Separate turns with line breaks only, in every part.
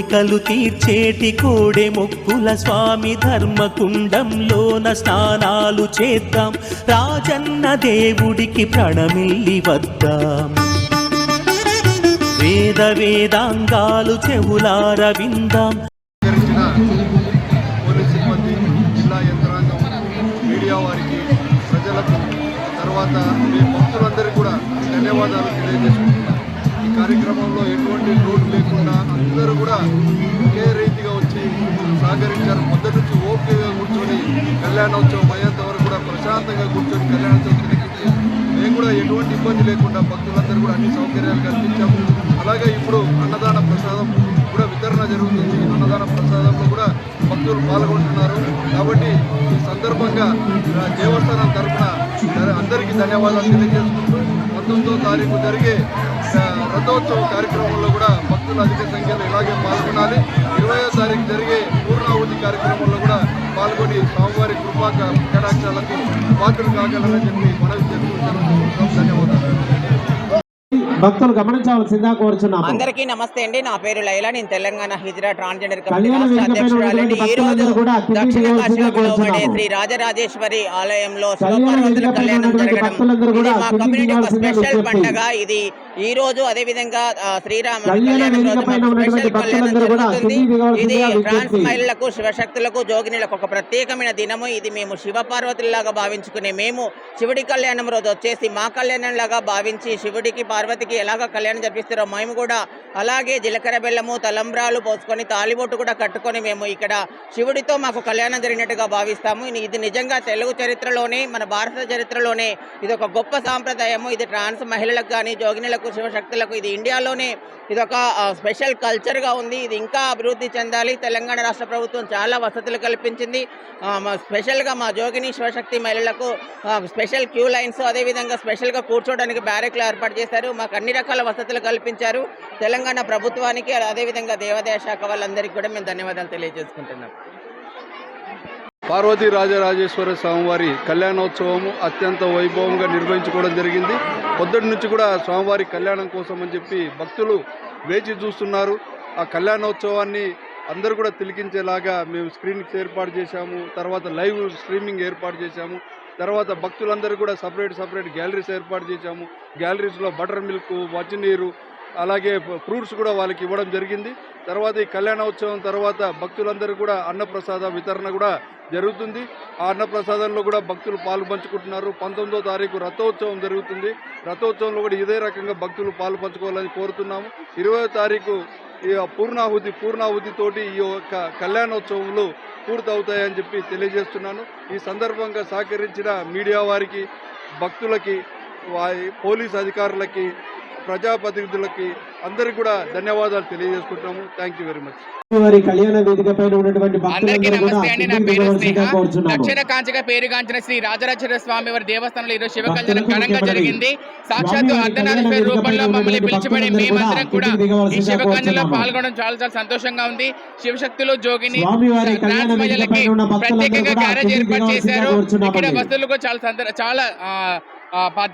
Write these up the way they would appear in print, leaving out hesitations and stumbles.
కోరికలు తీర్చేటి కోడె మొక్కుల స్వామి ధర్మకుండంలోన స్నానాలు చేద్దాం, రాజన్న దేవుడికి ప్రణమిల్లి వద్దాం. వేద వేదాంగాలు చెవులార విందాం.
పోలీస్ సిబ్బంది, జిల్లా యంత్రాంగం, మీడియా వారికి, ప్రజలకు, తర్వాత మీ భక్తులందరికీ కూడా ధన్యవాదాలు తెలియజేసుకుంటున్నాం. ఈ కార్యక్రమంలో ఎటువంటి లోటు లేకుండా అందరూ కూడా ఒకే రీతిగా వచ్చి సహకరించారు. మొదటి నుంచి ఓపికగా కూర్చొని కళ్యాణోత్సవం అయ్యేంత వరకు కూడా ప్రశాంతంగా కూర్చొని కళ్యాణోత్సవం తిరిగించి మేము కూడా ఎటువంటి ఇబ్బంది లేకుండా భక్తులందరూ కూడా అన్ని సౌకర్యాలు కల్పించాము. అలాగే ఇప్పుడు అన్నదాన ప్రసాదం కూడా వితరణ జరుగుతుంది. అన్నదాన ప్రసాదంలో కూడా భక్తులు పాల్గొంటున్నారు. కాబట్టి ఈ సందర్భంగా దేవస్థానం తరఫున అందరికీ ధన్యవాదాలు తెలియజేసుకుంటూ 19వ తారీఖు జరిగే రథోత్సవ కార్యక్రమంలో కూడా భక్తులు అధిక సంఖ్యలో ఇలాగే పాల్గొనాలి. 20వ తారీఖు జరిగే పూర్ణాహుతి కార్యక్రమంలో కూడా పాల్గొని స్వామివారి కృపా కటాక్షాలకు పాత్రలు కాగలరని చెప్పి మనవి చేసుకుంటున్నాం. ధన్యవాదాలు.
భక్తులు గమనించవలసిందా కోరుచున్నాము.
అందరికీ నమస్తే అండి. నా పేరు లైలా. నేను తెలంగాణ హిజ్రా ట్రాన్స్జెండర్ కమిటీ రాష్ట్ర అధ్యక్షురాలండి. ఈ రోజు దక్షిణ కాశీలో పిలువబడే శ్రీ రాజరాజేశ్వరి ఆలయంలో శివపార్వతుల కళ్యాణం జరగడం ఇది మా కమ్యూనిటీ ఒక స్పెషల్ పండుగ. ఇది ఈ రోజు అదే విధంగా శ్రీరామ కళ్యాణం రోజు స్పెషల్ కళ్యాణం జరుగుతుంది. ఇది ట్రాన్స్ మహిళలకు, శివశక్తులకు, జోగినులకు ఒక ప్రత్యేకమైన దినము. ఇది మేము శివపార్వతుల్లాగా భావించుకునే మేము శివుడి కళ్యాణం రోజు వచ్చేసి మా కళ్యాణం లాగా భావించి శివుడికి పార్వతికి ఎలాగ కళ్యాణం జరిపిస్తారో మేము కూడా అలాగే జీలకర్ర బెల్లము, తలంబ్రాలు పోసుకొని తాలిబొట్టు కూడా కట్టుకొని మేము ఇక్కడ శివుడితో మాకు కళ్యాణం జరిగినట్టుగా భావిస్తాము. ఇది నిజంగా తెలుగు చరిత్రలోనే, మన భారత చరిత్రలోనే ఇది ఒక గొప్ప సాంప్రదాయము. ఇది ట్రాన్స్ మహిళలకు కానీ, జోగినులకు, శివశక్తులకు ఇది ఇండియాలోనే ఇది ఒక స్పెషల్ కల్చర్గా ఉంది. ఇది ఇంకా అభివృద్ధి చెందాలి. తెలంగాణ రాష్ట్ర ప్రభుత్వం చాలా వసతులు కల్పించింది. స్పెషల్గా మా జోగిని, శివశక్తి మహిళలకు స్పెషల్ క్యూ లైన్స్, అదేవిధంగా స్పెషల్గా కూర్చోవడానికి బ్యారెక్లు ఏర్పాటు చేశారు. మాకు అన్ని రకాల వసతులు కల్పించారు. తెలంగాణ ప్రభుత్వానికి, అదేవిధంగా దేవాదాయ శాఖ వాళ్ళందరికీ కూడా మేము ధన్యవాదాలు తెలియజేసుకుంటున్నాం.
పార్వతీ రాజరాజేశ్వర స్వామివారి కళ్యాణోత్సవము అత్యంత వైభవంగా నిర్వహించుకోవడం జరిగింది. పొద్దుటి నుంచి కూడా స్వామివారి కళ్యాణం కోసం అని చెప్పి భక్తులు వేచి చూస్తున్నారు. ఆ కళ్యాణోత్సవాన్ని అందరూ కూడా తిలకించేలాగా మేము స్క్రీనింగ్స్ ఏర్పాటు చేశాము. తర్వాత లైవ్ స్ట్రీమింగ్ ఏర్పాటు చేశాము. తర్వాత భక్తులందరూ కూడా సపరేట్ గ్యాలరీస్ ఏర్పాటు చేశాము. గ్యాలరీస్లో బటర్ మిల్క్, మంచినీరు, అలాగే ఫ్రూట్స్ కూడా వాళ్ళకి ఇవ్వడం జరిగింది. తర్వాత ఈ కళ్యాణోత్సవం తర్వాత భక్తులందరూ కూడా అన్నప్రసాద వితరణ కూడా జరుగుతుంది. ఆ అన్నప్రసాదంలో కూడా భక్తులు పాలు పంచుకుంటున్నారు. 19వ తారీఖు రథోత్సవం జరుగుతుంది. రథోత్సవంలో కూడా ఇదే రకంగా భక్తులు పాలు పంచుకోవాలని కోరుతున్నాము. 20వ తారీఖు ఈ పూర్ణాహుతితోటి ఈ యొక్క కళ్యాణోత్సవంలో పూర్తవుతాయని చెప్పి తెలియజేస్తున్నాను. ఈ సందర్భంగా సహకరించిన మీడియా వారికి, భక్తులకి, పోలీస్ అధికారులకి, ప్రజాప్రతినిధులకి అందరికీ కూడా ధన్యవాదాలు తెలియజేసుకుంటున్నాము. Thank you very much.
కళ్యాణ వేదిక పైన ఉన్నటువంటి
అందరికీ నమస్తే అండి. నా పేరు స్నేహ. దక్షిణ కాంచిగా పేరుగాంచిన శ్రీ రాజరాజేశ్వర స్వామి వారి దేవస్థానంలో ఈరోజు శివ కళ్యాణం ఘనంగా జరిగింది. సాక్షాత్తు అర్ధనారీశ్వర రూపంలో మమ్మల్ని పిలిచిపడే మేమందరం కూడా ఈ శివ కళ్యాణంలో పాల్గొనడం చాలా చాలా సంతోషంగా ఉంది. శివశక్తులు, జోగిని, ట్రాన్స్ మహిళలకి ప్రత్యేకంగా గ్యారేజ్ ఏర్పాటు చేశారు. ఇక్కడ వస్తువులకు చాలా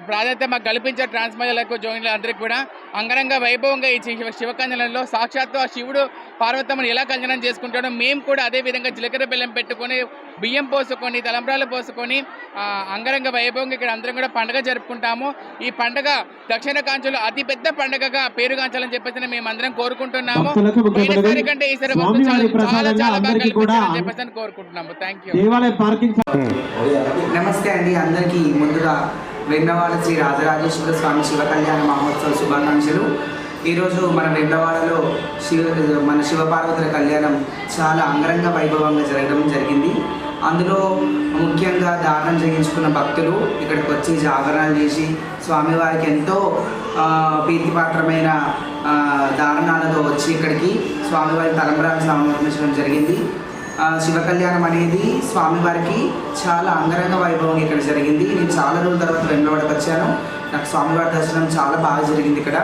ప్రాధాన్యత మాకు కల్పించారు. ట్రాన్స్ మహిళలకు, జోగినులు అందరికీ కూడా అంగరంగ వైభవంగా ఈ శివ కళ్యాణంలో సాక్షాత్తు ఆ శివుడు పార్వతమ్మను ఎలా కళ్యాణం చేసుకుంటాడో మేము కూడా అదే విధంగా జీలకర్ర బెల్లం పెట్టుకొని, బియ్యం పోసుకొని, తలంబ్రాలు పోసుకొని అంగరంగ వైభవంగా ఇక్కడ అందరం కూడా పండుగ జరుపుకుంటాము. ఈ పండుగ దక్షిణ కాంచలో అతి పెద్ద పండుగగా పేరుగాంచాలని చెప్పేసి మేము అందరం కోరుకుంటున్నాము. పోయినసారి కంటే ఈసారి చాలా చాలా బాగా కల్పించాలని చెప్పేసి కోరుకుంటున్నాము. Thank you.
నమస్తే అండి. అందరికీ ముందుగా వెన్నవాడ శ్రీ రాజరాజేశ్వర స్వామి శివ కళ్యాణ మహోత్సవ శుభాకాంక్షలు. ఈరోజు మన వెన్నవాడలో మన శివపార్వతుల కళ్యాణం చాలా అంగరంగ వైభవంగా జరగడం జరిగింది. అందులో ముఖ్యంగా దానం చేయించుకున్న భక్తులు ఇక్కడికి వచ్చి జాగరణలు చేసి స్వామివారికి ఎంతో ప్రీతిపాత్రమైన దారణాలతో వచ్చి ఇక్కడికి స్వామివారి తలంబ్రాలు సమర్పించడం జరిగింది. శివ కళ్యాణం అనేది స్వామివారికి చాలా అంగరంగ వైభవం ఇక్కడ జరిగింది. నేను చాలా రోజుల తర్వాత వెన్నవాడకు వచ్చాను. నాకు స్వామివారి దర్శనం చాలా బాగా జరిగింది. ఇక్కడ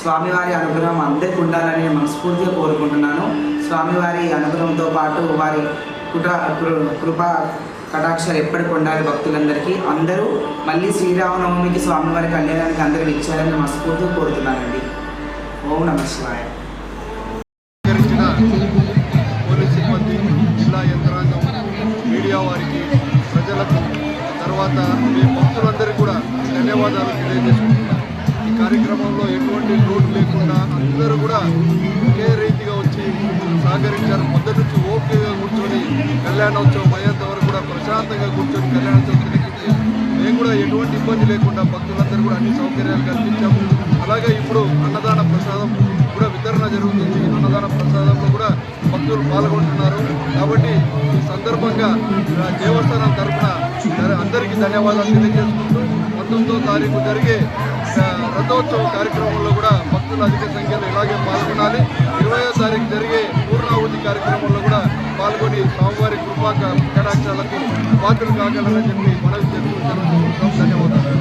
స్వామివారి అనుగ్రహం అందరికీ ఉండాలని నేను మనస్ఫూర్తిగా కోరుకుంటున్నాను. స్వామివారి అనుగ్రహంతో పాటు వారి కృపా కటాక్షాలు ఎప్పటికి ఉండాలి భక్తులందరికీ. అందరూ మళ్ళీ శ్రీరామనవమికి స్వామివారి కళ్యాణానికి అందరూ ఇచ్చారని మనస్ఫూర్తిగా కోరుతున్నానండి. ఓం నమః శివాయ.
ప్రజలకు తర్వాత మీ భక్తులందరికీ కూడా ధన్యవాదాలు తెలియజేసుకుంటున్నాను. ఈ కార్యక్రమంలో ఎటువంటి లోటు లేకుండా అందరూ కూడా ఒకే రీతిగా వచ్చి సహకరించారు. మొదటి నుంచి ఓపికగా కూర్చొని కళ్యాణోత్సవం అయ్యేంత వరకు కూడా ప్రశాంతంగా కూర్చొని కళ్యాణోత్సవం తిలకించి మేము కూడా ఎటువంటి ఇబ్బంది లేకుండా భక్తులందరూ కూడా అన్ని సౌకర్యాలు కల్పించాము. అలాగే ఇప్పుడు అన్నదాన ప్రసాదం కూడా వితరణ జరుగుతుంది. అన్నదాన ప్రసాదంలో కూడా భక్తులు పాల్గొంటున్నారు. కాబట్టి ఈ సందర్భంగా దేవస్థానం తరఫున అందరికీ ధన్యవాదాలు తెలియజేసుకుంటూ 19వ తారీఖు జరిగే రథోత్సవ కార్యక్రమంలో కూడా భక్తులు అధిక సంఖ్యలో ఇలాగే పాల్గొనాలి. 20వ తారీఖు జరిగే పూర్ణాహుతి కార్యక్రమంలో కూడా పాల్గొని స్వామివారి కృపా కటాక్షాలకు పాత్రలు కాగలరని చెప్పి మనవి చేస్తూ ధన్యవాదాలు.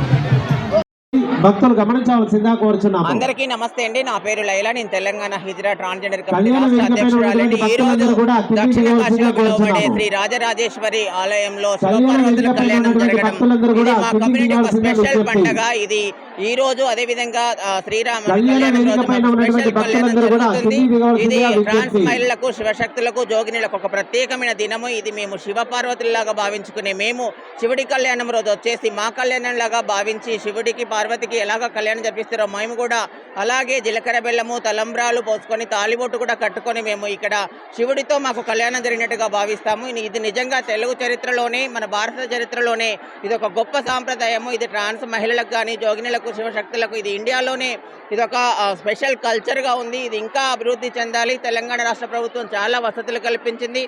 భక్తులు గమనించవలసిందా కోరుచున్నాము.
అందరికీ నమస్తే అండి. నా పేరు లైలా. నేను తెలంగాణ హిజ్రా ట్రాన్స్జెండర్ కమిటీ
కళ్యాణ
రాష్ట్ర
వేదికపై
అధ్యక్షురాలని. ఈ రోజు
భక్తులందరూ కూడా అతిథి
దక్షిణ
చేయవలసిందిగా
కాశీలో ఉండే
కోరుచున్నాము.
శ్రీ రాజరాజేశ్వరి ఆలయంలో
కళ్యాణ
శివపార్వతుల
వేదికపై
కళ్యాణం
ఉన్నటువంటి
జరగడం
భక్తులందరూ
ఇది
కూడా
మా
అతిథి
కమ్యూనిటీ ఒక
చేయవలసిందిగా
స్పెషల్
విజ్ఞప్తి.
పండగ. ఇది ఈ రోజు అదే విధంగా శ్రీరామ
కళ్యాణ
కళ్యాణం రోజు
వేదికపై
మాకు
ఉన్నటువంటి
స్పెషల్ కళ్యాణం
భక్తులందరూ కూడా
జరుగుతుంది.
అతిథి
ఇది
చేయవలసిందిగా
ట్రాన్స్
విజ్ఞప్తి.
మహిళలకు, శివశక్తులకు, జోగినులకు ఒక ప్రత్యేకమైన దినము. ఇది మేము శివపార్వతుల్లాగా భావించుకునే మేము శివుడి కళ్యాణం రోజు వచ్చేసి మా కళ్యాణం లాగా భావించి శివుడికి పార్వతికి ఎలాగ కళ్యాణం జరిపిస్తారో మేము కూడా అలాగే జీలకర్ర బెల్లము, తలంబ్రాలు పోసుకొని తాలిబొట్టు కూడా కట్టుకొని మేము ఇక్కడ శివుడితో మాకు కళ్యాణం జరిగినట్టుగా భావిస్తాము. ఇది నిజంగా తెలుగు చరిత్రలోనే, మన భారత చరిత్రలోనే ఇది ఒక గొప్ప సాంప్రదాయము. ఇది ట్రాన్స్ మహిళలకు కానీ, జోగినులకు, శివశక్తులకు ఇది ఇండియాలోనే ఇది ఒక స్పెషల్ కల్చర్గా ఉంది. ఇది ఇంకా అభివృద్ధి చెందాలి. తెలంగాణ రాష్ట్ర ప్రభుత్వం చాలా వసతులు కల్పించింది.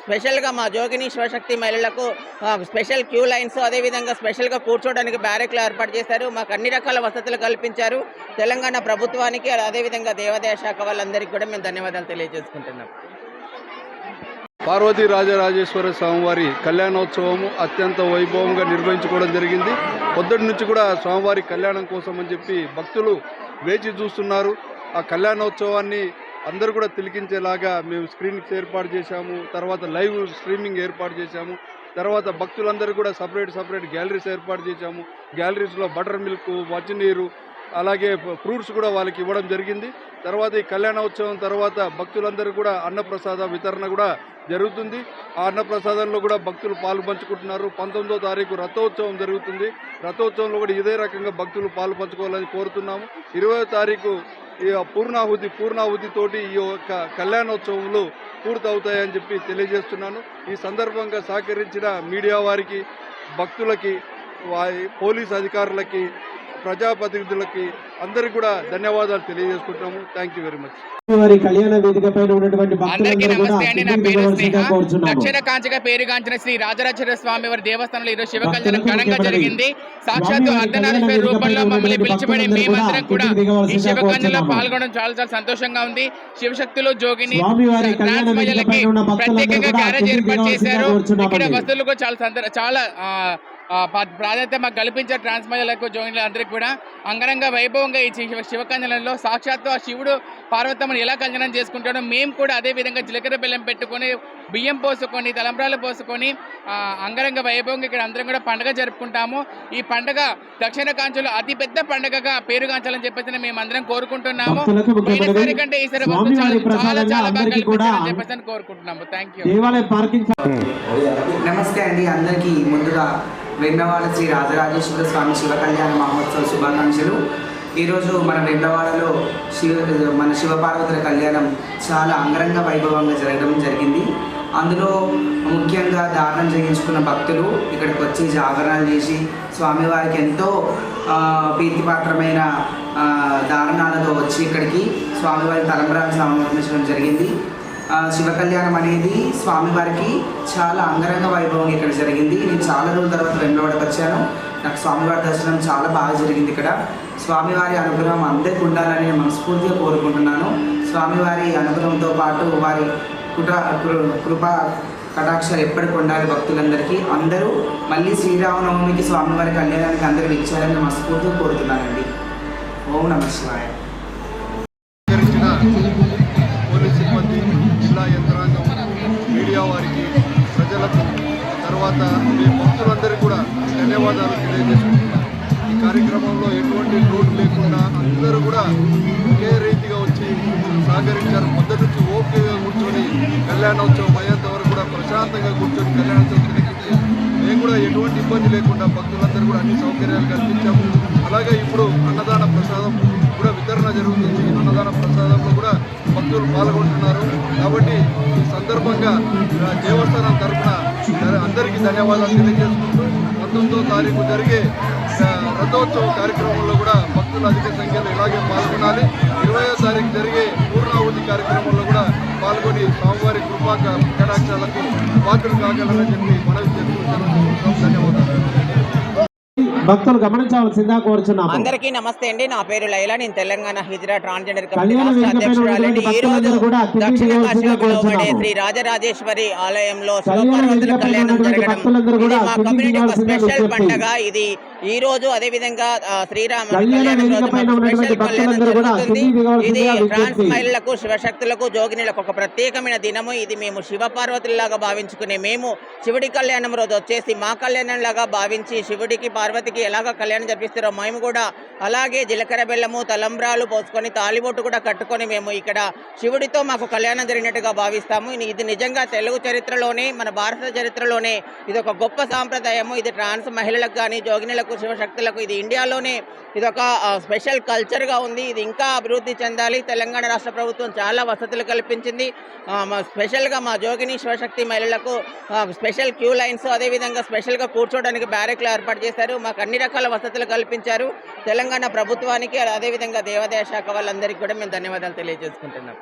స్పెషల్గా మా జోగిని, శివశక్తి మహిళలకు స్పెషల్ క్యూ లైన్స్, అదేవిధంగా స్పెషల్గా కూర్చోవడానికి బ్యారెక్లు ఏర్పాటు చేశారు. మాకు అన్ని రకాల వసతులు కల్పించారు. తెలంగాణ ప్రభుత్వానికి, అదేవిధంగా దేవాదాయ శాఖ వాళ్ళందరికీ కూడా మేము ధన్యవాదాలు తెలియజేసుకుంటున్నాం.
పార్వతీ రాజరాజేశ్వర స్వామివారి కళ్యాణోత్సవము అత్యంత వైభవంగా నిర్వహించుకోవడం జరిగింది. పొద్దుటి నుంచి కూడా స్వామివారి కళ్యాణం కోసం అని చెప్పి భక్తులు వేచి చూస్తున్నారు. ఆ కళ్యాణోత్సవాన్ని అందరూ కూడా తిలకించేలాగా మేము స్క్రీనింగ్స్ ఏర్పాటు చేశాము. తర్వాత లైవ్ స్ట్రీమింగ్ ఏర్పాటు చేశాము. తర్వాత భక్తులందరూ కూడా సపరేట్ గ్యాలరీస్ ఏర్పాటు చేశాము. గ్యాలరీస్లో బటర్ మిల్క్, మంచినీరు, అలాగే ఫ్రూట్స్ కూడా వాళ్ళకి ఇవ్వడం జరిగింది. తర్వాత ఈ కళ్యాణోత్సవం తర్వాత భక్తులందరూ కూడా అన్నప్రసాద వితరణ కూడా జరుగుతుంది. ఆ అన్నప్రసాదంలో కూడా భక్తులు పాలు పంచుకుంటున్నారు. 19వ తారీఖు రథోత్సవం జరుగుతుంది. రథోత్సవంలో కూడా ఇదే రకంగా భక్తులు పాలు పంచుకోవాలని కోరుతున్నాము. 20వ తారీఖు ఈ పూర్ణాహుతితోటి ఈ యొక్క కళ్యాణోత్సవంలో పూర్తవుతాయని చెప్పి తెలియజేస్తున్నాను. ఈ సందర్భంగా సహకరించిన మీడియా వారికి, భక్తులకి, పోలీస్ అధికారులకి, ప్రజాప్రతినిధులకి అందరికీ కూడా ధన్యవాదాలు తెలియజేసుకుంటున్నాము. Thank you very much.
వారి కళ్యాణ వేదికపై ఉన్నటువంటి
అందరికీ
భక్తులందరూ కూడా
నమస్తే అండి. నా
అతిథి
పేరు
చేయవలసిందిగా
స్నేహ.
కోరుచున్నాము.
దక్షిణ కాంచిగా పేరుగాంచిన శ్రీ రాజరాజేశ్వర స్వామి వారి దేవస్థానంలో ఈరోజు శివ కళ్యాణం
భక్తులకు
ఘనంగా
ముఖ్యమైనది.
జరిగింది. సాక్షాత్తు
స్వామివారి
అర్ధనారీశ్వర
కళ్యాణ
రూపంలో
వేదికపై
మమ్మల్ని
ఉన్నటువంటి
పిలిచిపడే
భక్తులందరూ
మేమందరం కూడా
అతిథి
ఈ
దిగవలసిందిగా
శివ కళ్యాణంలో
కోరుచున్నాము.
పాల్గొనడం చాలా సంతోషంగా ఉంది. శివశక్తులు, జోగిని,
స్వామివారి కళ్యాణ
ట్రాన్స్ మహిళలకి
వేదికపై ఉన్న భక్తులందరూ
ప్రత్యేకంగా
కూడా
గ్యారేజ్
అతిథి
ఏర్పాటు
దిగవలసిందిగా
చేశారు.
కోరుచున్నామండి.
ఇక్కడ వస్తువులు కూడా చాలా ప్రాధాన్యత మాకు కల్పించారు. ట్రాన్స్ మహిళలకు, జోగినులు అందరికీ కూడా అంగరంగ వైభవంగా ఈ శివ కళ్యాణంలో సాక్షాత్తు ఆ శివుడు పార్వతమ్మను ఎలా కళ్యాణం చేసుకుంటాడో మేము కూడా అదే విధంగా జీలకర్ర బెల్లం పెట్టుకొని, బియ్యం పోసుకొని, తలంబ్రాలు పోసుకొని అంగరంగ వైభవంగా ఇక్కడ అందరం కూడా పండుగ జరుపుకుంటాము. ఈ పండుగ దక్షిణ కాంచలో అతి పెద్ద పండుగగా పేరుగాంచాలని చెప్పేసి మేము అందరం కోరుకుంటున్నాము.
భక్తులకు ముఖ్యమైనది.
పోయినసారి కంటే ఈసారి
స్వామివారి ప్రసాదంగా
చాలా బాగా
అందరికీ కూడా
కల్పించాలని చెప్పేసి కోరుకుంటున్నాము. Thank you.
దేవాలయ పార్కింగ్
నమస్తే అండి. అందరికీ ముందుగా వెన్నవాడ శ్రీ రాజరాజేశ్వర స్వామి శివ కళ్యాణ మహోత్సవ శుభాకాంక్షలు. ఈరోజు మన వెన్నవాడలో మన శివపార్వతుల కళ్యాణం చాలా అంగరంగ వైభవంగా జరగడం జరిగింది. అందులో ముఖ్యంగా దానం చేయించుకున్న భక్తులు ఇక్కడికి వచ్చి జాగరణలు చేసి స్వామివారికి ఎంతో ప్రీతిపాత్రమైన దారణాలతో వచ్చి ఇక్కడికి స్వామివారి తలంబ్రాలు సమర్పించడం జరిగింది. శివ కళ్యాణం అనేది స్వామివారికి చాలా అంగరంగ వైభవం ఇక్కడ జరిగింది. నేను చాలా రోజుల తర్వాత వెంబడకు వచ్చాను. నాకు స్వామివారి దర్శనం చాలా బాగా జరిగింది. ఇక్కడ స్వామివారి అనుగ్రహం అందరికీ ఉండాలని నేను మనస్ఫూర్తిగా కోరుకుంటున్నాను. స్వామివారి అనుగ్రహంతో పాటు వారి కృపా కటాక్షాలు ఎప్పటికి ఉండాలి భక్తులందరికీ. అందరూ మళ్ళీ శ్రీరామనవమికి స్వామివారి కళ్యాణానికి అందరూ ఇచ్చారని మనస్ఫూర్తిగా కోరుతున్నానండి. ఓం నమః శివాయ.
పోలీస్ సిబ్బంది, జిల్లా యంత్రాంగం, మీడియా వారికి, ప్రజలకు, తర్వాత మీ భక్తులందరికీ కూడా ధన్యవాదాలు తెలియజేసుకుంటున్నాను. ఈ కార్యక్రమంలో ఎటువంటి లోటు లేకుండా అందరూ కూడా ఒకే రీతిగా వచ్చి సహకరించారు. మొదటి నుంచి ఓపికగా కూర్చొని కళ్యాణోత్సవం అయ్యేంత వరకు కూడా ప్రశాంతంగా కూర్చొని కళ్యాణోత్సవం తిలకించి మేము కూడా ఎటువంటి ఇబ్బంది లేకుండా భక్తులందరూ కూడా అన్ని సౌకర్యాలు కల్పించాము. అలాగే ఇప్పుడు అన్నదాన ప్రసాదం కూడా వితరణ జరుగుతుంది. అన్నదాన ప్రసాదంలో కూడా భక్తులు పాల్గొంటున్నారు. కాబట్టి ఈ సందర్భంగా దేవస్థానం తరఫున అందరికీ ధన్యవాదాలు తెలియజేసుకుంటూ 19వ తారీఖు జరిగే రథోత్సవ కార్యక్రమంలో కూడా భక్తులు అధిక సంఖ్యలో ఇలాగే పాల్గొనాలి. 20వ తారీఖు జరిగే పూర్ణాహుతి కార్యక్రమంలో కూడా పాల్గొని స్వామివారి కృపా కటాక్షాలకు పాత్రలు కాగలరని చెప్పి మనవి చేసుకుంటున్నాం. ధన్యవాదాలు.
భక్తులు గమనించవలసిందా కోరుచున్నాము.
అందరికీ నమస్తే అండి. నా పేరు లైలా. నేను తెలంగాణ హిజ్రా ట్రాన్స్జెండర్
కళ్యాణ
కమిటీ
వేదికపై
అధ్యక్షురాలండి. ఈ రోజు
భక్తులందరూ కూడా అతిథి
దక్షిణ
చేయవలసిందిగా
కాశీలో ఉండే
కోరుచున్నాము.
శ్రీ రాజరాజేశ్వరి ఆలయంలో
కళ్యాణ
శివపార్వతుల
వేదికపై
కళ్యాణం
ఉన్నటువంటి
జరగడం
భక్తులందరూ
ఇది
కూడా
మా
అతిథి
కమ్యూనిటీ ఒక
చేయవలసిందిగా
స్పెషల్
విజ్ఞప్తి.
పండగ. ఇది ఈ రోజు అదే విధంగా శ్రీరామ
కళ్యాణ
కళ్యాణం రోజు
వేదికపై
మాకు
ఉన్నటువంటి
స్పెషల్ కళ్యాణం
భక్తులందరూ కూడా
జరుగుతుంది.
అతిథి
ఇది
చేయవలసిందిగా
ట్రాన్స్
విజ్ఞప్తి.
మహిళలకు, శివశక్తులకు, జోగినులకు ఒక ప్రత్యేకమైన దినము. ఇది మేము శివపార్వతుల్లాగా భావించుకునే మేము శివుడి కళ్యాణం రోజు వచ్చేసి మా కళ్యాణం లాగా భావించి శివుడికి పార్వతికి ఎలాగ కళ్యాణం జరిపిస్తారో మేము కూడా అలాగే జీలకర్ర బెల్లము, తలంబ్రాలు పోసుకొని తాలిబొట్టు కూడా కట్టుకొని మేము ఇక్కడ శివుడితో మాకు కళ్యాణం జరిగినట్టుగా భావిస్తాము. ఇది నిజంగా తెలుగు చరిత్రలోనే, మన భారత చరిత్రలోనే ఇది ఒక గొప్ప సాంప్రదాయము. ఇది ట్రాన్స్ మహిళలకు కానీ, జోగినులకు, శివశక్తులకు ఇది ఇండియాలోనే ఇది ఒక స్పెషల్ కల్చర్గా ఉంది. ఇది ఇంకా అభివృద్ధి చెందాలి. తెలంగాణ రాష్ట్ర ప్రభుత్వం చాలా వసతులు కల్పించింది. స్పెషల్గా మా జోగిని, శివశక్తి మహిళలకు స్పెషల్ క్యూ లైన్స్, అదేవిధంగా స్పెషల్గా కూర్చోవడానికి బ్యారెక్లు ఏర్పాటు చేశారు. మాకు అన్ని రకాల వసతులు కల్పించారు. తెలంగాణ ప్రభుత్వానికి, అదేవిధంగా దేవాదాయ శాఖ వాళ్ళందరికీ కూడా మేము ధన్యవాదాలు తెలియజేసుకుంటున్నాం.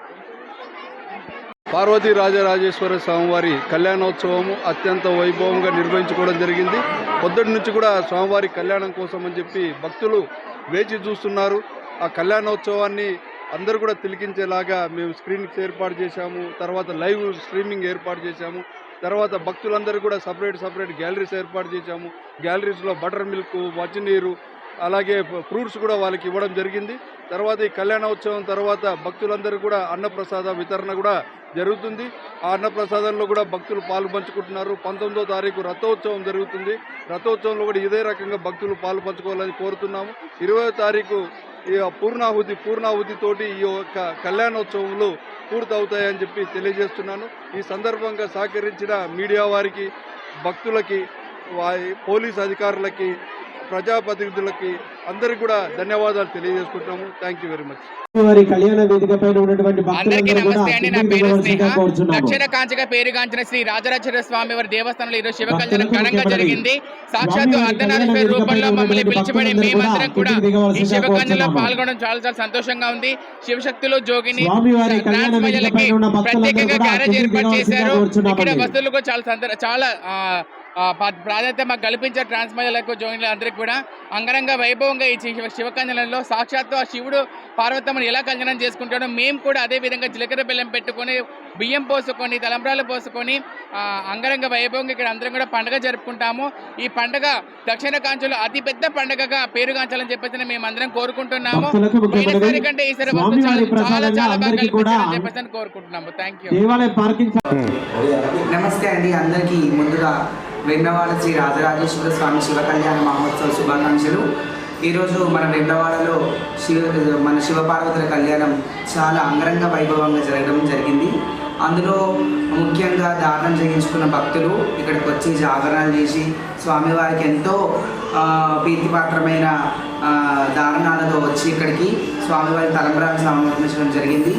పార్వతీ రాజరాజేశ్వర స్వామివారి కళ్యాణోత్సవము అత్యంత వైభవంగా నిర్వహించుకోవడం జరిగింది. పొద్దుటి నుంచి కూడా స్వామివారి కళ్యాణం కోసం అని చెప్పి భక్తులు వేచి చూస్తున్నారు. ఆ కళ్యాణోత్సవాన్ని అందరూ కూడా తిలకించేలాగా మేము స్క్రీన్స్ ఏర్పాటు చేశాము. తర్వాత లైవ్ స్ట్రీమింగ్ ఏర్పాటు చేశాము. తర్వాత భక్తులందరూ కూడా సపరేట్ గ్యాలరీస్ ఏర్పాటు చేశాము. గ్యాలరీస్లో బటర్ మిల్క్, మంచినీరు, అలాగే ఫ్రూట్స్ కూడా వాళ్ళకి ఇవ్వడం జరిగింది. తర్వాత ఈ కళ్యాణోత్సవం తర్వాత భక్తులందరూ కూడా అన్నప్రసాద వితరణ కూడా జరుగుతుంది. ఆ అన్నప్రసాదంలో కూడా భక్తులు పాలు పంచుకుంటున్నారు. 19వ తారీఖు రథోత్సవం జరుగుతుంది. రథోత్సవంలో కూడా ఇదే రకంగా భక్తులు పాలు పంచుకోవాలని కోరుతున్నాము. 20వ తారీఖు ఈ పూర్ణాహుతితోటి ఈ యొక్క కళ్యాణోత్సవంలో పూర్తవుతాయని చెప్పి తెలియజేస్తున్నాను. ఈ సందర్భంగా సహకరించిన మీడియా వారికి, భక్తులకి, పోలీస్ అధికారులకి, ప్రజాప్రతినిధులకి అందరికీ కూడా ధన్యవాదాలు తెలియజేసుకుంటున్నాము. Thank you very much.
వారి కళ్యాణ వేదికపై ఉన్నటువంటి
అందరికీ
భక్తులందరూ కూడా
నమస్తే అండి. నా
అతిథి
పేరు
చేయవలసిందిగా
స్నేహ.
కోరుచున్నాము.
దక్షిణ కాంచిగా పేరుగాంచిన శ్రీ రాజరాజేశ్వర స్వామి వారి దేవస్థానంలో ఈరోజు శివ కళ్యాణం ఘనంగా జరిగింది. సాక్షాత్తు అర్ధనారీశ్వర రూపంలో మమ్మల్ని పిలిచిపడే మేమందరం కూడా ఈ శివ కళ్యాణంలో పాల్గొనడం చాలా సంతోషంగా ఉంది. శివశక్తులు, జోగిని, ట్రాన్స్ మహిళలకి ప్రత్యేకంగా గ్యారేజ్ ఏర్పాటు చేశారు. ఇక్కడ వస్తువులకు చాలా ప్రాధాన్యత మాకు కల్పించారు. ట్రాన్స్ మహిళలకు, జోగినులు అందరికీ కూడా అంగరంగ వైభవంగా ఈ శివ కళ్యాణంలో సాక్షాత్తు ఆ శివుడు పార్వతమ్మను ఎలా కళ్యాణం చేసుకుంటాడో మేము కూడా అదే విధంగా జీలకర్ర బెల్లం పెట్టుకొని, బియ్యం పోసుకొని, తలంబ్రాలు పోసుకొని అంగరంగ వైభవంగా ఇక్కడ అందరం కూడా పండుగ జరుపుకుంటాము. ఈ పండుగ దక్షిణ కాంచలో అతి పెద్ద పండుగగా పేరుగాంచాలని చెప్పేసి మేము అందరం కోరుకుంటున్నాము. పోయినసారి కంటే ఈసారి చాలా బాగా కల్పించాలని చెప్పేసి కోరుకుంటున్నాము. Thank you.
నమస్తే అండి. అందరికీ ముందుగా వెన్నవాడ శ్రీ రాజరాజేశ్వర స్వామి శివ కళ్యాణ మహోత్సవ శుభాకాంక్షలు. ఈరోజు మన వెన్నవాడలో మన శివపార్వతుల కళ్యాణం చాలా అంగరంగ వైభవంగా జరగడం జరిగింది. అందులో ముఖ్యంగా దానం చేయించుకున్న భక్తులు ఇక్కడికి వచ్చి జాగరణలు చేసి స్వామివారికి ఎంతో ప్రీతిపాత్రమైన దారణాలతో వచ్చి ఇక్కడికి స్వామివారి తలంబ్రాలను సమర్పించడం జరిగింది.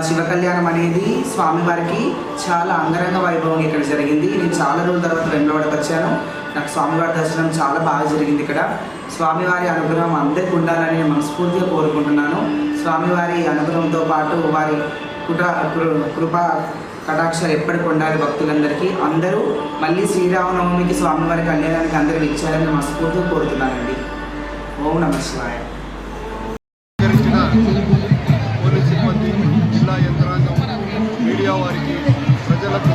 శివ కళ్యాణం అనేది స్వామివారికి చాలా అంగరంగ వైభవం ఇక్కడ జరిగింది. నేను చాలా రోజుల తర్వాత వెంబడకు వచ్చాను. నాకు స్వామివారి దర్శనం చాలా బాగా జరిగింది. ఇక్కడ స్వామివారి అనుగ్రహం అందరికీ ఉండాలని నేను మనస్ఫూర్తిగా కోరుకుంటున్నాను. స్వామివారి అనుగ్రహంతో పాటు వారి కృపా కటాక్షాలు ఎప్పటికి ఉండాలి భక్తులందరికీ. అందరూ మళ్ళీ శ్రీరామనవమికి స్వామివారి కళ్యాణానికి అందరూ ఇచ్చారని మనస్ఫూర్తిగా కోరుతున్నానండి. ఓం నమః శివాయ.
పోలీస్ సిబ్బంది, జిల్లా యంత్రాంగం, మీడియా వారికి, ప్రజలకు,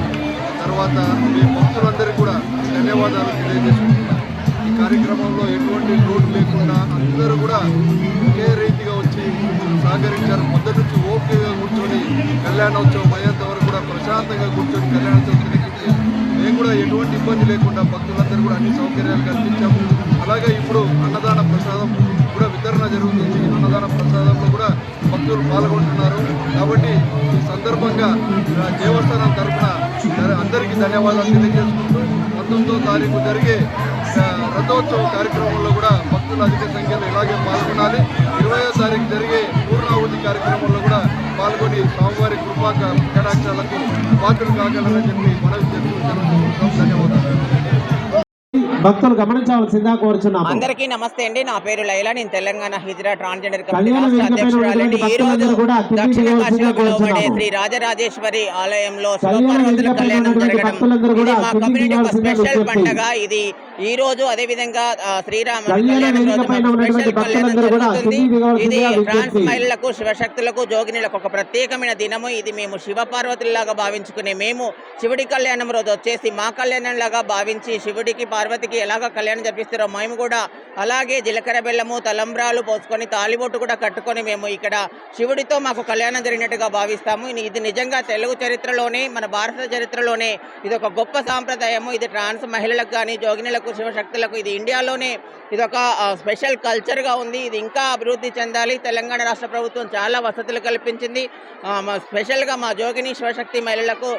తర్వాత మీ భక్తులందరికీ కూడా ధన్యవాదాలు తెలియజేసుకుంటున్నాను. ఈ కార్యక్రమంలో ఎటువంటి లోటు లేకుండా అందరూ కూడా ఒకే రీతిగా వచ్చి సహకరించారు. మొదటి నుంచి ఓపికగా కూర్చొని కళ్యాణోత్సవం అయ్యేంత వరకు కూడా ప్రశాంతంగా కూర్చొని కళ్యాణోత్సవం తిలకించి మేము కూడా ఎటువంటి ఇబ్బంది లేకుండా భక్తులందరూ కూడా అన్ని సౌకర్యాలు కల్పించాము. అలాగే ఇప్పుడు అన్నదాన ప్రసాదం కూడా వితరణ జరుగుతుంది. అన్నదాన ప్రసాదంలో కూడా భక్తులు పాల్గొంటున్నారు. కాబట్టి ఈ సందర్భంగా దేవస్థానం తరఫున అందరికీ ధన్యవాదాలు తెలియజేసుకుంటూ 19వ తారీఖు జరిగే రథోత్సవ కార్యక్రమంలో కూడా భక్తులు అధిక సంఖ్యలో ఇలాగే పాల్గొనాలి. 20వ తారీఖు జరిగే పూర్ణాహుతి కార్యక్రమంలో కూడా పాల్గొని స్వామివారి కృపా కటాక్షాలకు పాత్రలు కాగలరని చెప్పి మనవి చేసుకుంటున్నాం. ధన్యవాదాలు.
భక్తులు గమనించవలసిందా కోరుచున్నాము.
అందరికీ నమస్తే అండి. నా పేరు లైలా. నేను తెలంగాణ హిజ్రా ట్రాన్స్జెండర్
కళ్యాణ
కమిటీ
వేదికపై
అధ్యక్షురాలండి. ఈ రోజు
భక్తులందరూ కూడా అతిథి
దక్షిణ
చేయవలసిందిగా
కాశీలో ఉండే
కోరుచున్నాము.
శ్రీ రాజరాజేశ్వరి ఆలయంలో
కళ్యాణ
శివపార్వతుల
వేదికపై
కళ్యాణం
ఉన్నటువంటి
జరగడం
భక్తులందరూ
ఇది
కూడా
మా
అతిథి
కమ్యూనిటీ ఒక
చేయవలసిందిగా
స్పెషల్
విజ్ఞప్తి.
పండగ. ఇది ఈ రోజు అదే విధంగా శ్రీరామ
కళ్యాణ
కళ్యాణం రోజు
వేదికపై
మాకు
ఉన్నటువంటి
స్పెషల్ కళ్యాణం
భక్తులందరూ కూడా
జరుగుతుంది.
అతిథి
ఇది
చేయవలసిందిగా
ట్రాన్స్
విజ్ఞప్తి.
మహిళలకు, శివశక్తులకు, జోగినులకు ఒక ప్రత్యేకమైన దినము. ఇది మేము శివ పార్వతుల్లాగా భావించుకునే మేము శివుడి కళ్యాణం రోజు వచ్చేసి మా కళ్యాణం లాగా భావించి శివుడికి పార్వతికి ఎలాగ కళ్యాణం జరిపిస్తారో మేము కూడా అలాగే జీలకర్ర బెల్లము, తలంబ్రాలు పోసుకొని తాళిబొట్టు కూడా కట్టుకొని మేము ఇక్కడ శివుడితో మాకు కళ్యాణం జరిగినట్టుగా భావిస్తాము. ఇది నిజంగా తెలుగు చరిత్రలోనే, మన భారత చరిత్రలోనే ఇది ఒక గొప్ప సాంప్రదాయము. ఇది ట్రాన్స్ మహిళలకు కానీ, జోగినులకు, శివశక్తులకు ఇది ఇండియాలోనే ఇది ఒక స్పెషల్ కల్చర్గా ఉంది. ఇది ఇంకా అభివృద్ధి చెందాలి. తెలంగాణ రాష్ట్ర ప్రభుత్వం చాలా వసతులు కల్పించింది. స్పెషల్గా మా జోగిని, శివశక్తి మహిళలకు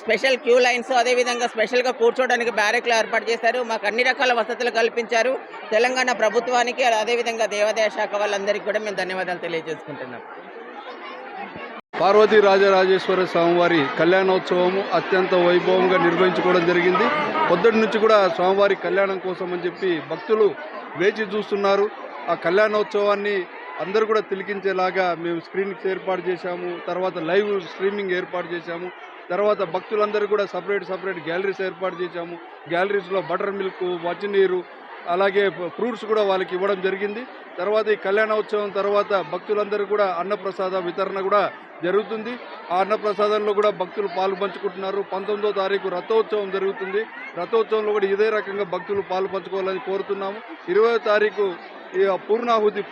స్పెషల్ క్యూ లైన్స్, అదేవిధంగా స్పెషల్గా కూర్చోవడానికి బ్యారెక్లు ఏర్పాటు చేశారు. మాకు అన్ని రకాల వసతులు కల్పించారు. తెలంగాణ ప్రభుత్వానికి, అదేవిధంగా దేవాదాయ శాఖ వాళ్ళందరికీ కూడా మేము ధన్యవాదాలు తెలియజేసుకుంటున్నాం.
పార్వతీ రాజరాజేశ్వర స్వామివారి కళ్యాణోత్సవము అత్యంత వైభవంగా నిర్వహించుకోవడం జరిగింది. పొద్దుటి నుంచి కూడా స్వామివారి కళ్యాణం కోసం అని చెప్పి భక్తులు వేచి చూస్తున్నారు. ఆ కళ్యాణోత్సవాన్ని అందరూ కూడా తిలకించేలాగా మేము స్క్రీన్స్ ఏర్పాటు చేశాము. తర్వాత లైవ్ స్ట్రీమింగ్ ఏర్పాటు చేశాము. తర్వాత భక్తులందరూ కూడా సపరేట్ గ్యాలరీస్ ఏర్పాటు చేశాము. గ్యాలరీస్లో బటర్ మిల్క్, మంచినీరు, అలాగే ఫ్రూట్స్ కూడా వాళ్ళకి ఇవ్వడం జరిగింది. తర్వాత ఈ కళ్యాణోత్సవం తర్వాత భక్తులందరూ కూడా అన్నప్రసాద వితరణ కూడా జరుగుతుంది. ఆ అన్నప్రసాదంలో కూడా భక్తులు పాలు పంచుకుంటున్నారు. 19వ తారీఖు రథోత్సవం జరుగుతుంది. రథోత్సవంలో కూడా ఇదే రకంగా భక్తులు పాలు పంచుకోవాలని కోరుతున్నాము. 20వ తారీఖు ఈ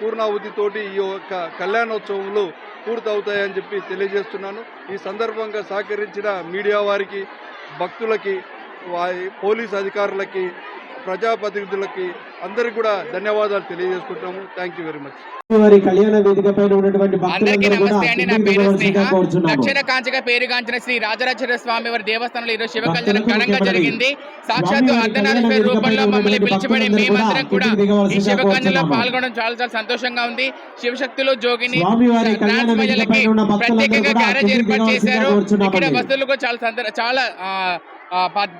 పూర్ణాహుతితోటి ఈ యొక్క కళ్యాణోత్సవంలో పూర్తవుతాయని చెప్పి తెలియజేస్తున్నాను. ఈ సందర్భంగా సహకరించిన మీడియా వారికి, భక్తులకి, పోలీస్ అధికారులకి, ప్రజాప్రతినిధులకి అందరికీ కూడా ధన్యవాదాలు తెలియజేసుకుంటాము. Thank you very much.
వారి కళ్యాణ వేదికపై ఉన్నటువంటి
అందరికీ
భక్తులందరూ కూడా
నమస్తే అండి. నా
అతిథి
పేరు
చేయవలసిందిగా
స్నేహ.
కోరుచున్నాము.
దక్షిణ కాంచిగా పేరుగాంచిన శ్రీ రాజరాజేశ్వర స్వామి వారి దేవస్థానంలో ఈరోజు శివ కళ్యాణం
భక్తులకు
ఘనంగా
ముఖ్యమైనది.
జరిగింది. సాక్షాత్తు
స్వామివారి
అర్ధనారీశ్వర
కళ్యాణ
రూపంలో
వేదికపై
మమ్మల్ని
ఉన్నటువంటి
పిలిచిబడి
భక్తులందరూ
మేమందరం కూడా
అతిథి
ఈ
దిగవలసిందిగా
శివ కళ్యాణంలో
కోరుచున్నాము.
పాల్గొనడం చాలా సంతోషంగా ఉంది. శివశక్తులు, జోగిని,
స్వామివారి కళ్యాణ
ట్రాన్స్ మహిళలకి
వేదికపై ఉన్న భక్తులందరూ
ప్రత్యేకంగా
కూడా
గ్యారేజ్
అతిథి
ఏర్పాటు
దిగవలసిందిగా
చేశారు.
కోరుచున్నామండి.
ఇక్కడ వస్తువులకు చాలా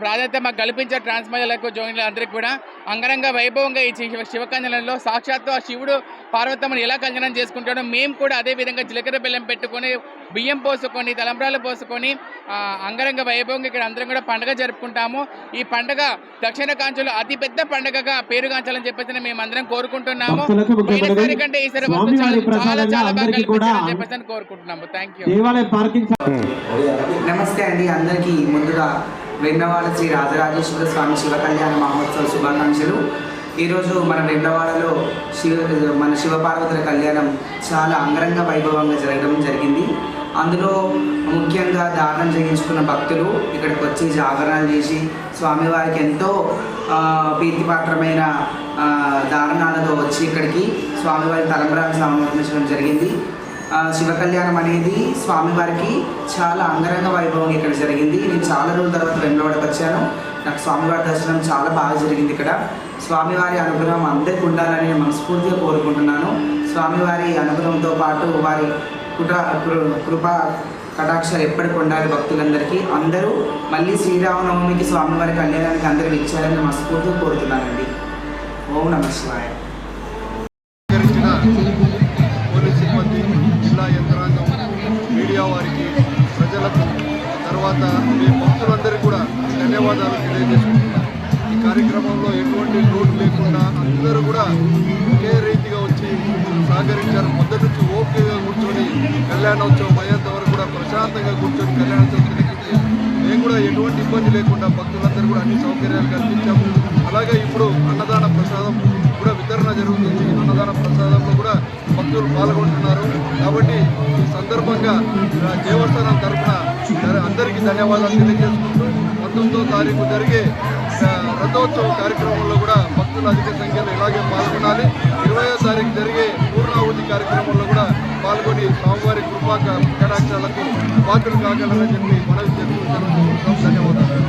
ప్రాధాన్యత మాకు కల్పించారు. ట్రాన్స్ మహిళలకు, జోగినులు అందరికీ కూడా అంగరంగ వైభవంగా ఈ శివ కళ్యాణంలో సాక్షాత్తు ఆ శివుడు పార్వతమ్మను ఎలా కళ్యాణం చేసుకుంటాడో మేము కూడా అదే విధంగా జీలకర్ర బెల్లం పెట్టుకొని, బియ్యం పోసుకొని, తలంబ్రాలు పోసుకొని అంగరంగ వైభవంగా ఇక్కడ అందరం కూడా పండుగ జరుపుకుంటాము. ఈ పండుగ దక్షిణ కాంచలో అతి పెద్ద పండుగగా పేరుగాంచాలని చెప్పేసి మేము అందరం కోరుకుంటున్నాము. పోయినసారి కంటే ఈసారి చాలా బాగా కల్పించాలని చెప్పేసి కోరుకుంటున్నాము. Thank you.
దేవాలయ పార్కింగ్
నమస్తే అండి. అందరికీ ముందుగా వెన్నవాడ శ్రీ రాజరాజేశ్వర స్వామి శివ కళ్యాణ మహోత్సవ శుభాకాంక్షలు. ఈరోజు మన వెన్నవాడలో మన శివపార్వతుల కళ్యాణం చాలా అంగరంగ వైభవంగా జరగడం జరిగింది. అందులో ముఖ్యంగా దానం చేయించుకున్న భక్తులు ఇక్కడికి వచ్చి జాగరణలు చేసి స్వామివారికి ఎంతో ప్రీతిపాత్రమైన దారణాలతో వచ్చి ఇక్కడికి స్వామివారి తలంబ్రాలను సమర్పించడం జరిగింది. శివ కళ్యాణం అనేది స్వామివారికి చాలా అంగరంగ వైభవంగా ఇక్కడ జరిగింది. నేను చాలా రోజుల తర్వాత వెన్నవాడకు వచ్చాను. నాకు స్వామివారి దర్శనం చాలా బాగా జరిగింది. ఇక్కడ స్వామివారి అనుగ్రహం అందరికీ ఉండాలని నేను మనస్ఫూర్తిగా కోరుకుంటున్నాను. స్వామివారి అనుగ్రహంతో పాటు వారి కృపా కటాక్షాలు ఎప్పటికి ఉండాలి భక్తులందరికీ. అందరూ మళ్ళీ శ్రీరామనవమికి స్వామివారి కళ్యాణానికి అందరూ ఇచ్చారని మనస్ఫూర్తిగా కోరుతున్నానండి. ఓం నమః శివాయ.
పోలీస్ సిబ్బంది, జిల్లా యంత్రాంగం, మీడియా వారికి, ప్రజలకు, తర్వాత మీ భక్తులందరికీ కూడా ధన్యవాదాలు తెలియజేసుకుంటున్నాను. ఈ కార్యక్రమంలో ఎటువంటి లోటు లేకుండా అందరూ కూడా ఒకే రీతిగా వచ్చి సహకరించారు. మొదటి నుంచి ఓపికగా కూర్చొని కళ్యాణోత్సవం అయ్యేంత వరకు కూడా ప్రశాంతంగా కూర్చొని కళ్యాణోత్సవం తిరిగి మేము కూడా ఎటువంటి ఇబ్బంది లేకుండా భక్తులందరూ కూడా అన్ని సౌకర్యాలు కల్పించాము. అలాగే ఇప్పుడు అన్నదాన ప్రసాదం కూడా వితరణ జరుగుతుంది. అన్నదాన ప్రసాదంలో కూడా భక్తులు పాల్గొంటున్నారు. కాబట్టి ఈ సందర్భంగా దేవస్థానం తరఫున అందరికీ ధన్యవాదాలు తెలియజేసుకుంటూ 19వ తారీఖు జరిగే రథోత్సవ కార్యక్రమంలో కూడా భక్తులు అధిక సంఖ్యలో ఇలాగే పాల్గొనాలి. 20వ తారీఖు జరిగే పూర్ణాహుతి కార్యక్రమంలో కూడా పాల్గొని స్వామివారి కృపా కటాక్షాలకు పాత్రలు కాగలరని చెప్పి మనవి చేసుకుంటున్నాం. ధన్యవాదాలు.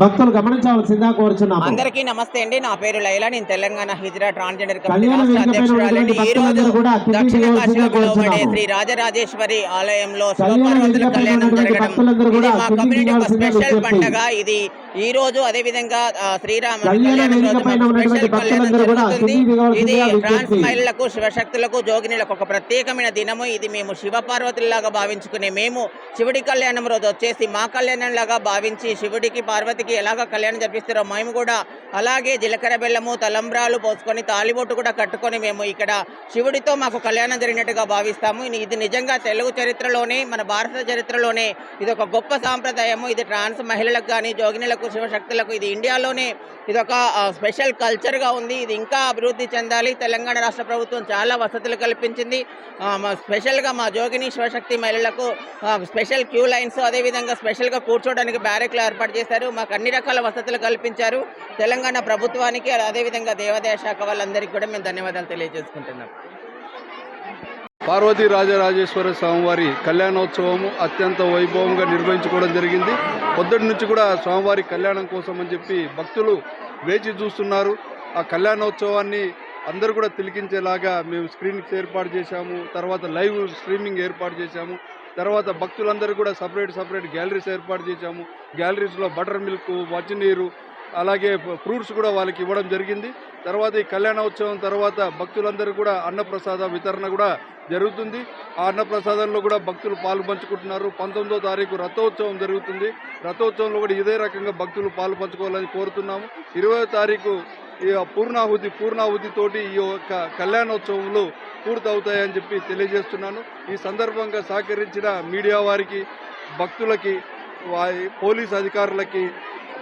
భక్తులు గమనించవలసిందిగా కోరుచున్నాము.
అందరికీ నమస్తే అండి. నా పేరు లైలా. నేను తెలంగాణ హిజ్రా ట్రాన్స్జెండర్ కమిటీ
కళ్యాణ
రాష్ట్ర
వేదికపై
అధ్యక్షురాలండి.
ఉన్నటువంటి
ఈ రోజు
భక్తులందరూ కూడా కిందికి
దక్షిణ
దిగవలసిందిగా
కాశీలో లోబడే
కోరుచున్నాము.
శ్రీ రాజరాజేశ్వరి ఆలయంలో
కళ్యాణ
శివపార్వతుల
వేదికపై
కళ్యాణం
ఉన్నటువంటి
జరగడం
భక్తులందరూ
ఇది
కూడా
మా
కిందికి
కమ్యూనిటీ ఒక
దిగవలసిందిగా
స్పెషల్
విజ్ఞప్తి.
పండగ. ఇది ఈ రోజు అదే విధంగా శ్రీరామ
కళ్యాణ
కళ్యాణం రోజు
వేదికపై
మాకు
ఉన్నటువంటి
స్పెషల్ కళ్యాణం
భక్తులందరూ కూడా
జరుగుతుంది.
కిందికి
ఇది
దిగవలసిందిగా
ట్రాన్స్
విజ్ఞప్తి.
మహిళలకు శివశక్తులకు జోగినులకు ఒక ప్రత్యేకమైన దినము. ఇది మేము శివ పార్వతుల్లాగా భావించుకునే మేము శివుడి కళ్యాణం రోజు వచ్చేసి మా కళ్యాణం లాగా భావించి శివుడికి పార్వతికి ఎలాగ కళ్యాణం జరిపిస్తారో మేము కూడా అలాగే జీలకర్ర బెల్లము తలంబ్రాలు పోసుకొని తాలిబొట్టు కూడా కట్టుకొని మేము ఇక్కడ శివుడితో మాకు కళ్యాణం జరిగినట్టుగా భావిస్తాము. ఇది నిజంగా తెలుగు చరిత్రలోనే మన భారత చరిత్రలోనే ఇది ఒక గొప్ప సాంప్రదాయము. ఇది ట్రాన్స్ మహిళలకు కానీ జోగినులకు శివశక్తులకు ఇది ఇండియాలోనే ఇది ఒక స్పెషల్ కల్చర్గా ఉంది. ఇది ఇంకా అభివృద్ధి చెందాలి. తెలంగాణ రాష్ట్ర ప్రభుత్వం చాలా వసతులు కల్పించింది. స్పెషల్గా మా జోగిని శివశక్తి మహిళలకు స్పెషల్ క్యూ లైన్స్ అదేవిధంగా స్పెషల్గా కూర్చోవడానికి బ్యారెక్లు ఏర్పాటు చేశారు. మాకు అన్ని రకాల వసతులు కల్పించారు. తెలంగాణ ప్రభుత్వానికి అదేవిధంగా దేవాదాయ శాఖ వాళ్ళందరికీ కూడా మేము ధన్యవాదాలు తెలియజేసుకుంటున్నాం.
పార్వతీ రాజరాజేశ్వర స్వామివారి కళ్యాణోత్సవము అత్యంత వైభవంగా నిర్వహించుకోవడం జరిగింది. పొద్దుటి నుంచి కూడా స్వామివారి కళ్యాణం కోసం అని చెప్పి భక్తులు వేచి చూస్తున్నారు. ఆ కళ్యాణోత్సవాన్ని అందరూ కూడా తిలకించేలాగా మేము స్క్రీన్స్ ఏర్పాటు చేశాము. తర్వాత లైవ్ స్ట్రీమింగ్ ఏర్పాటు చేశాము. తర్వాత భక్తులందరూ కూడా సపరేట్ గ్యాలరీస్ ఏర్పాటు చేశాము. గ్యాలరీస్లో బటర్ మిల్క్, మంచినీరు అలాగే ఫ్రూట్స్ కూడా వాళ్ళకి ఇవ్వడం జరిగింది. తర్వాత ఈ కళ్యాణోత్సవం తర్వాత భక్తులందరూ కూడా అన్నప్రసాద వితరణ కూడా జరుగుతుంది. ఆ అన్నప్రసాదంలో కూడా భక్తులు పాలు పంచుకుంటున్నారు. 19వ తారీఖు రథోత్సవం జరుగుతుంది. రథోత్సవంలో కూడా ఇదే రకంగా భక్తులు పాలు పంచుకోవాలని కోరుతున్నాము. 20వ తారీఖు ఈ పూర్ణాహుతితోటి ఈ యొక్క కళ్యాణోత్సవంలో పూర్తవుతాయని చెప్పి తెలియజేస్తున్నాను. ఈ సందర్భంగా సహకరించిన మీడియా వారికి, భక్తులకి, పోలీస్ అధికారులకి,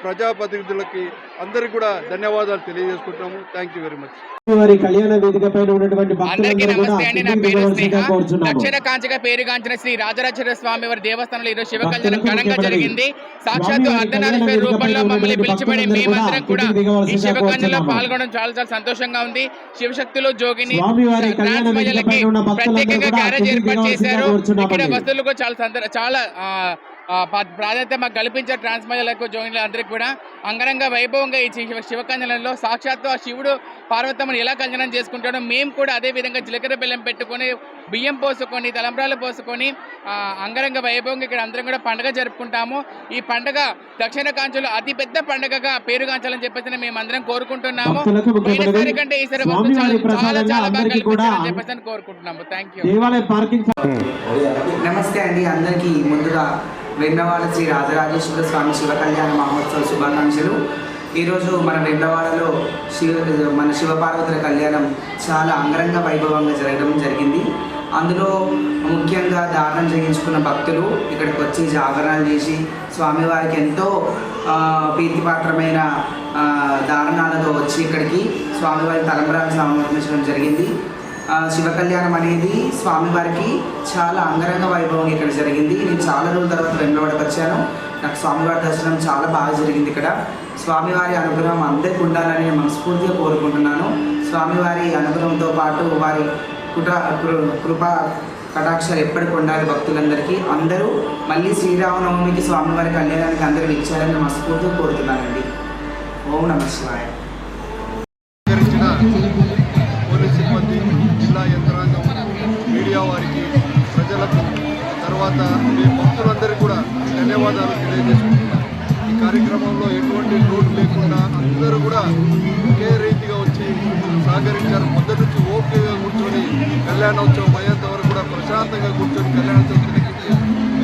ప్రజాప్రతినిధులకి అందరికీ కూడా ధన్యవాదాలు తెలియజేసుకుంటున్నాము. Thank you very much.
వారి కళ్యాణ వేదికపై ఉన్నటువంటి
అందరికీ
భక్తులందరూ కూడా
నమస్తే అండి. నా
కిందికి
పేరు
దిగవలసిందిగా
స్నేహ.
కోరుచున్నాము.
దక్షిణ కాంచిగా పేరుగాంచిన శ్రీ రాజరాజేశ్వర స్వామి వారి దేవస్థానంలో ఈరోజు శివ కళ్యాణం ఘనంగా జరిగింది. సాక్షాత్తు అర్ధనారీశ్వర రూపంలో మమ్మల్ని పిలిచిపడే మేమందరం కూడా ఈ శివ కళ్యాణంలో పాల్గొనడం చాలా సంతోషంగా ఉంది. శివశక్తులు జోగిని ట్రాన్స్ మహిళలకి ప్రత్యేకంగా గ్యారేజ్ ఏర్పాటు చేశారు. ఇక్కడ వస్తువులకు చాలా ప్రాధాన్యత మాకు కల్పించారు. ట్రాన్స్ మహిళలకు జోగిని అందరికీ కూడా అంగరంగ వైభవంగా ఈ శివ కళ్యాణంలో సాక్షాత్తు ఆ శివుడు పార్వతమ్మను ఎలా కళ్యాణం చేసుకుంటాడో మేము కూడా అదే విధంగా జీలకర్ర బెల్లం పెట్టుకొని బియ్యం పోసుకొని తలంబ్రాలు పోసుకొని అంగరంగ వైభవంగా ఇక్కడ అందరం కూడా పండుగ జరుపుకుంటాము. ఈ పండుగ దక్షిణ కాంచలో అతి పెద్ద పండుగగా పేరుగాంచాలని చెప్పేసి మేము అందరం కోరుకుంటున్నాము. పోయినసారి కంటే ఈసారి చాలా బాగా కల్పించాలని చెప్పేసి కోరుకుంటున్నాము. Thank you.
నమస్తే అండి. అందరికీ ముందుగా వేములవాడ శ్రీ రాజరాజేశ్వర స్వామి శివ కళ్యాణ మహోత్సవ శుభాకాంక్షలు. ఈరోజు మన వేములవాడలో మన శివపార్వతుల కళ్యాణం చాలా అంగరంగ వైభవంగా జరగడం జరిగింది. అందులో ముఖ్యంగా దానం చేయించుకున్న భక్తులు ఇక్కడికి వచ్చి జాగరణలు చేసి స్వామివారికి ఎంతో ప్రీతిపాత్రమైన దారణాలతో వచ్చి ఇక్కడికి స్వామివారి తలంబ్రాలను సమర్పించడం జరిగింది. శివ కళ్యాణం అనేది స్వామివారికి చాలా అంగరంగ వైభవం ఇక్కడ జరిగింది. నేను చాలా రోజుల తర్వాత వేములవాడకు వచ్చాను. నాకు స్వామివారి దర్శనం చాలా బాగా జరిగింది. ఇక్కడ స్వామివారి అనుగ్రహం అందరికీ ఉండాలని నేను మనస్ఫూర్తిగా కోరుకుంటున్నాను. స్వామివారి అనుగ్రహంతో పాటు వారి కృపా కటాక్షాలు ఎప్పటికి ఉండాలి భక్తులందరికీ. అందరూ మళ్ళీ శ్రీరామనవమికి స్వామివారి కళ్యాణానికి అందరూ ఇచ్చారని మనస్ఫూర్తిగా కోరుతున్నానండి. ఓం నమః శివాయ.
పోలీస్ సిబ్బంది, జిల్లా యంత్రాంగం, మీడియా వారికి, ప్రజలకు, తర్వాత మీ భక్తులందరికీ కూడా ధన్యవాదాలు తెలియజేసుకుంటున్నాను. ఈ కార్యక్రమంలో ఎటువంటి లోటు లేకుండా అందరూ కూడా ఒకే రీతిగా వచ్చి సహకరించారు. మొదటి నుంచి ఓపికగా కూర్చొని కళ్యాణోత్సవం అయ్యేంత వరకు కూడా ప్రశాంతంగా కూర్చొని కళ్యాణోత్సవం తిరిగి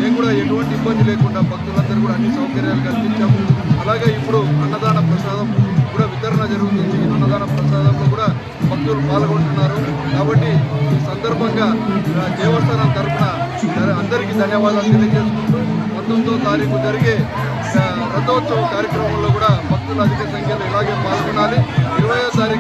మేము కూడా ఎటువంటి ఇబ్బంది లేకుండా భక్తులందరూ కూడా అన్ని సౌకర్యాలు కల్పించాము. అలాగే ఇప్పుడు అన్నదాన ప్రసాదం కూడా వితరణ జరుగుతుంది. అన్నదాన ప్రసాదంలో కూడా భక్తులు పాల్గొంటున్నారు. కాబట్టి ఈ సందర్భంగా దేవస్థానం తరఫున అందరికీ ధన్యవాదాలు తెలియజేసుకుంటూ 19వ తారీఖు జరిగే రథోత్సవ కార్యక్రమంలో కూడా భక్తులు అధిక సంఖ్యలో ఇలాగే పాల్గొనాలి. 20వ తారీఖు